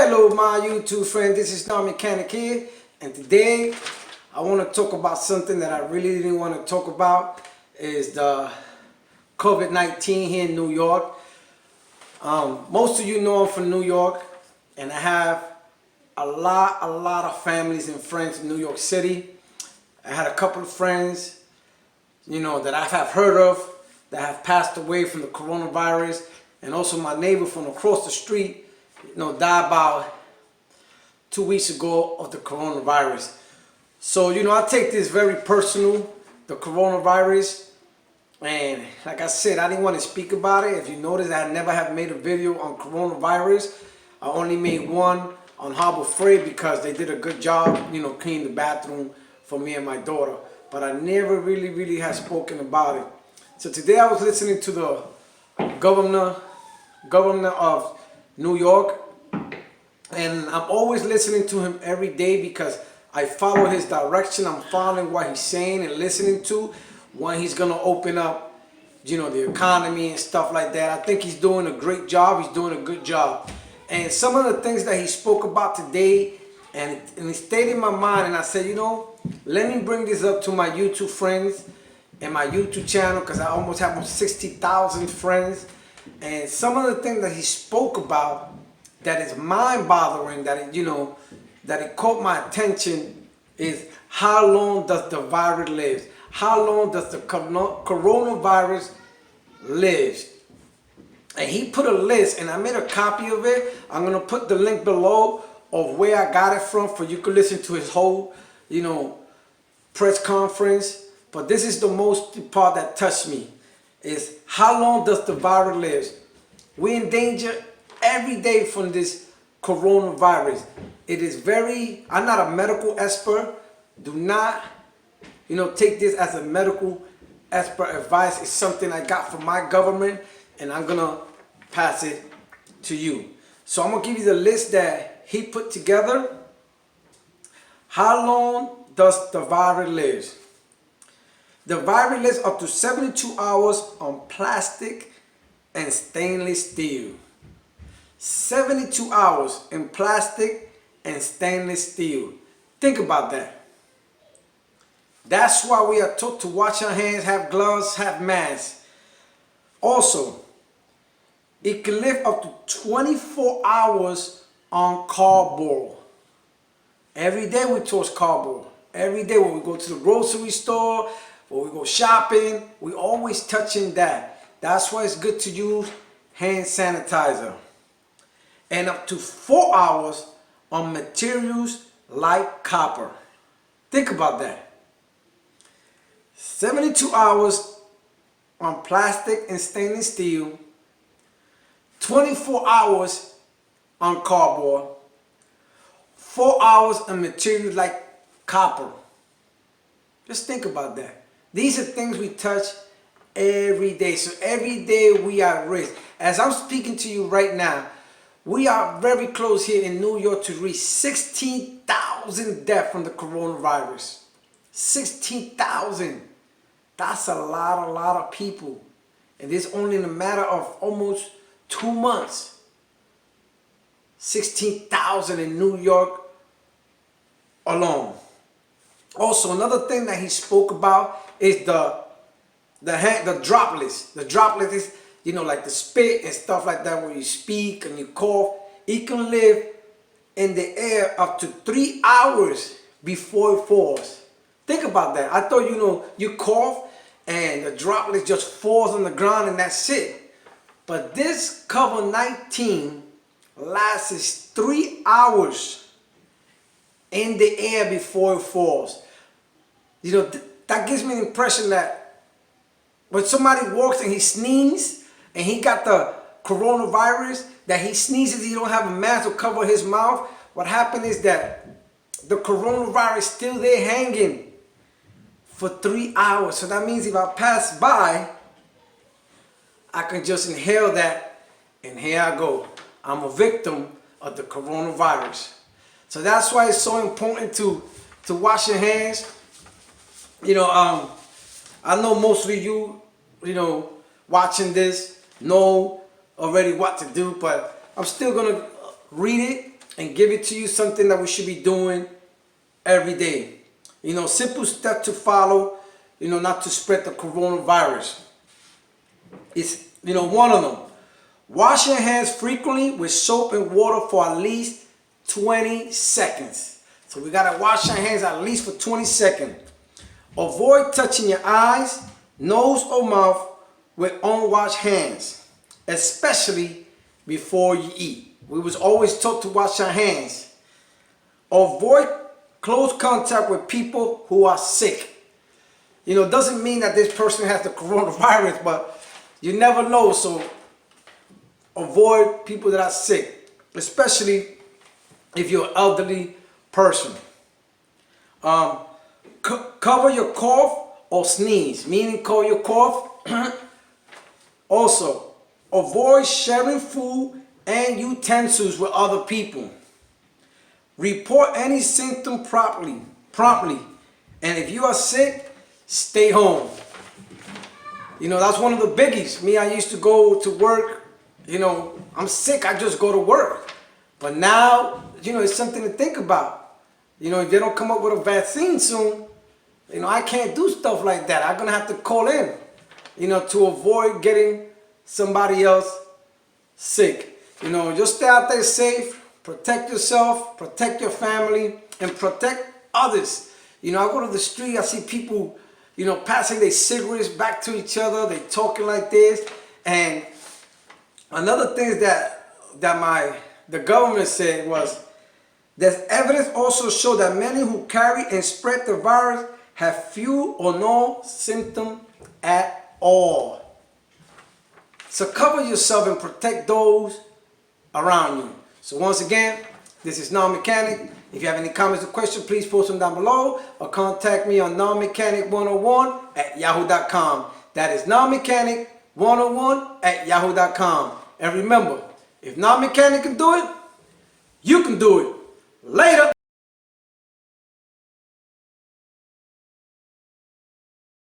Hello my YouTube friend, this is Don Mechanic here, and today I want to talk about something that I really didn't want to talk about, is the COVID-19 here in New York. Most of you know I'm from New York, and I have a lot of families and friends in New York City. I had a couple of friends, that I have heard of that have passed away from the coronavirus, and also my neighbor from across the street, died about 2 weeks ago of the coronavirus. So, I take this very personal, the coronavirus, and like I said, I didn't want to speak about it. If you notice, I never have made a video on coronavirus. I only made one on Harbor Freight because they did a good job, cleaning the bathroom for me and my daughter. But I never really have spoken about it. So today I was listening to the governor of New York, and I'm always listening to him every day because I follow his direction. I'm following what he's saying and listening to when he's gonna open up, the economy and stuff like that. I think he's doing a great job. He's doing a good job. And some of the things that he spoke about today, and it stayed in my mind, and I said, let me bring this up to my YouTube friends and my YouTube channel, because I almost have 60,000 friends. And some of the things that he spoke about that is mind-boggling, that it caught my attention, is how long does the virus live? How long does the coronavirus live? And he put a list, and I made a copy of it. I'm gonna put the link below of where I got it from, for you could listen to his whole, press conference. But this is the most part that touched me, is how long does the virus live? We're in danger every day from this coronavirus. It is I'm not a medical expert. Do not, take this as a medical expert advice. It's something I got from my government, and I'm gonna pass it to you. So I'm gonna give you the list that he put together. How long does the virus live? The virus lives up to 72 hours on plastic and stainless steel. 72 hours in plastic and stainless steel. Think about that. That's why we are taught to wash our hands, have gloves, have masks. Also, it can live up to 24 hours on cardboard. Every day we toss cardboard. Every day when we go to the grocery store, when we go shopping, we always touching that. That's why it's good to use hand sanitizer. And up to 4 hours on materials like copper. Think about that. 72 hours on plastic and stainless steel. 24 hours on cardboard. 4 hours on materials like copper. Just think about that. These are things we touch every day. So every day we are at risk. As I'm speaking to you right now, we are very close here in New York to reach 16,000 deaths from the coronavirus. 16,000. That's a lot of people. And this only in a matter of almost 2 months. 16,000 in New York alone. Also, another thing that he spoke about is the droplets. The droplets is, like the spit and stuff like that, when you speak and you cough. It can live in the air up to 3 hours before it falls. Think about that. I thought, you cough and the droplet just falls on the ground and that's it. But this COVID-19 lasts 3 hours in the air before it falls. That gives me the impression that when somebody walks and he sneezes and he got the coronavirus, that he sneezes, he don't have a mask to cover his mouth, what happened is that the coronavirus is still there hanging for 3 hours. So that means if I pass by, I can just inhale that, and here I go. I'm a victim of the coronavirus. So that's why it's so important to wash your hands. I know most of you, watching this know already what to do, but I'm still gonna read it and give it to you something that we should be doing every day. Simple steps to follow, not to spread the coronavirus. It's, one of them. Wash your hands frequently with soap and water for at least 20 seconds. So we gotta wash our hands at least for 20 seconds. Avoid touching your eyes, nose, or mouth with unwashed hands, especially before you eat. We was always taught to wash our hands. Avoid close contact with people who are sick. It doesn't mean that this person has the coronavirus, but you never know, so avoid people that are sick, especially if you're an elderly person. Cover your cough or sneeze, meaning cover your cough. Also, avoid sharing food and utensils with other people. Report any symptom promptly. And if you are sick, stay home. That's one of the biggies. Me, I used to go to work. I'm sick, I just go to work. But now, it's something to think about. If they don't come up with a vaccine soon, I can't do stuff like that. I'm going to have to call in, to avoid getting somebody else sick. Just stay out there safe, protect yourself, protect your family, and protect others. I go to the street, I see people, passing their cigarettes back to each other. They talking like this. And another thing that the government said was, there's evidence also show that many who carry and spread the virus have few or no symptoms at all. So cover yourself and protect those around you. So once again, this is Non-Mechanic. If you have any comments or questions, please post them down below or contact me on nonmechanic101@yahoo.com. That is nonmechanic101@yahoo.com. And remember, if Non-Mechanic can do it, you can do it.